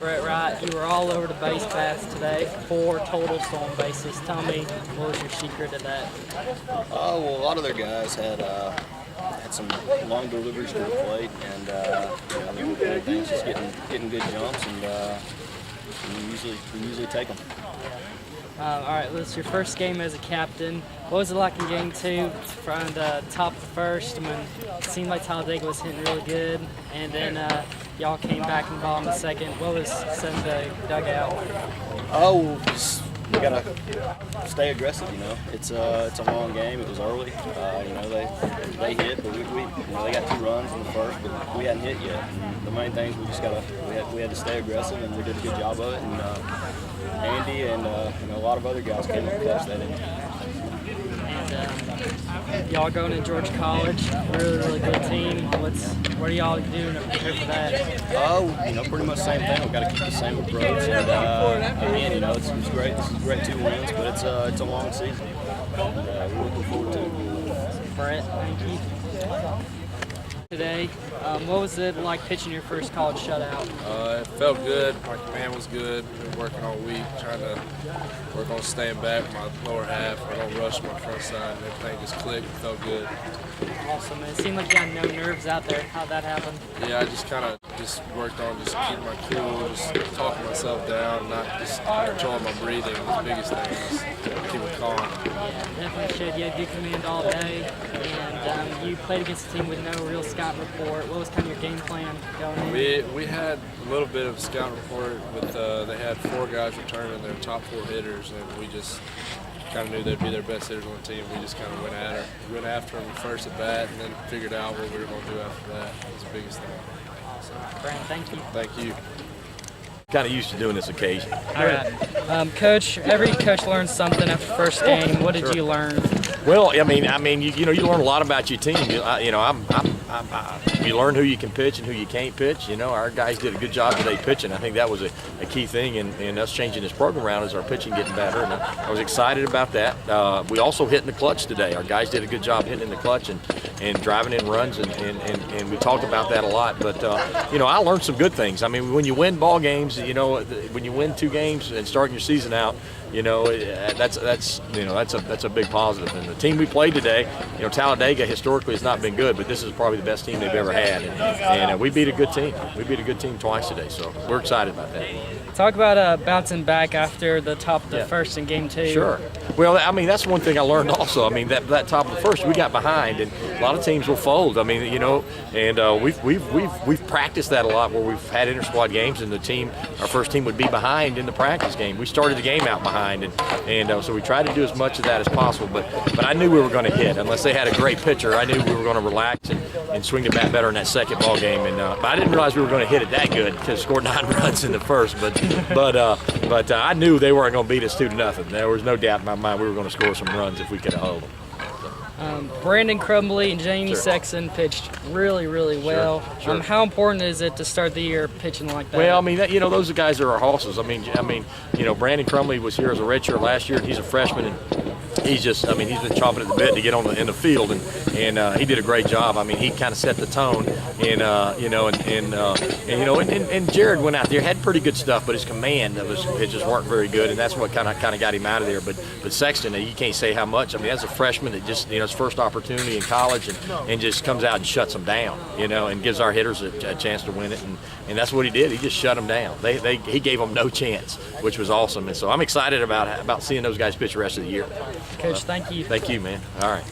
Brett Wright, you were all over the base paths today, 4 total stolen bases. Tell me, what was your secret to that? Well, a lot of their guys had some long deliveries to the plate, and the good things just getting good jumps, and we usually take them. All right, well, it's your first game as a captain. What was it like in game 2 from the top of the first? I mean, it seemed like Talladega was hitting really good, and then y'all came back involved in the second. What was setting the dugout? Oh, we gotta stay aggressive. It's a long game. It was early. They hit, but they got 2 runs in the first, but we hadn't hit yet. And the main things we had to stay aggressive, and we did a good job of it. And Andy and a lot of other guys came up close that inning. And y'all going to Georgia College, really good team. What are y'all doing to prepare for that? Pretty much the same thing. We've got to keep the same approach. And it's great. This is great 2 wins, but it's a long season. And, we're looking forward to it. Brett, thank you. Today, what was it like pitching your first college shutout? It felt good. My command was good. Been working all week, trying to work on staying back my lower half. I don't rush my front side, and everything just clicked. It felt good. Awesome. It seemed like you had no nerves out there. How'd that happen? Yeah, I just kind of worked on just keeping my cool, just talking myself down, not just controlling my breathing. The biggest thing is keep it calm. Yeah, definitely should. You had good command all day, and you played against a team with no real scout report. What was kind of your game plan going in? We had a little bit of a scout report with they had 4 guys returning their top 4 hitters, and we just kind of knew they'd be their best hitters on the team. We just kind of went after them first at bat, and then figured out what we were going to do after that. That was the biggest thing. So, Brandon, thank you. Thank you. Kind of used to doing this occasion. All right, Coach. Every coach learns something after the first game. What did you learn? Well, I mean, you learn a lot about your team. You learn who you can pitch and who you can't pitch. Our guys did a good job today pitching. I think that was a key thing in us changing this program around is our pitching getting better, and I was excited about that. We also hit in the clutch today. Our guys did a good job hitting in the clutch and driving in runs, and we talked about that a lot. But I learned some good things. I mean, when you win ball games, when you win 2 games and starting your season out, that's a big positive. And the team we played today, Talladega historically has not been good, but this is probably the best team they've ever had, and we beat a good team. We beat a good team twice today, so we're excited about that. Talk about bouncing back after the top of the first in game 2. Sure. Well, I mean, that's one thing I learned also. I mean, that top of the first, we got behind, and a lot of teams will fold. I mean, and we've practiced that a lot where we've had inter-squad games, and our first team would be behind in the practice game. We started the game out behind, and so we tried to do as much of that as possible. But I knew we were going to hit. Unless they had a great pitcher, I knew we were going to relax and swing the bat better in that second ball game. But I didn't realize we were going to hit it that good because scored 9 runs in the first. But I knew they weren't going to beat us 2-0. There was no doubt in my mind we were going to score some runs if we could hold them. Brandon Crumbley and Jamie Sexton pitched really well. Sure. How important is it to start the year pitching like that? Well, I mean, those guys are our horses. I mean, Brandon Crumbley was here as a redshirt last year, and he's a freshman, and he's been chomping at the bit to get in the field, and he did a great job. I mean, he kind of set the tone, and Jared went out there, had pretty good stuff, but his command of his pitches weren't very good, and that's what kind of got him out of there. But Sexton, you can't say how much. I mean, that's a freshman that just his first opportunity in college, and just comes out and shuts them down, and gives our hitters a chance to win it, and that's what he did. He just shut them down. He gave them no chance, which was awesome, and so I'm excited about seeing those guys pitch the rest of the year. Coach, thank you. Thank you, man. All right.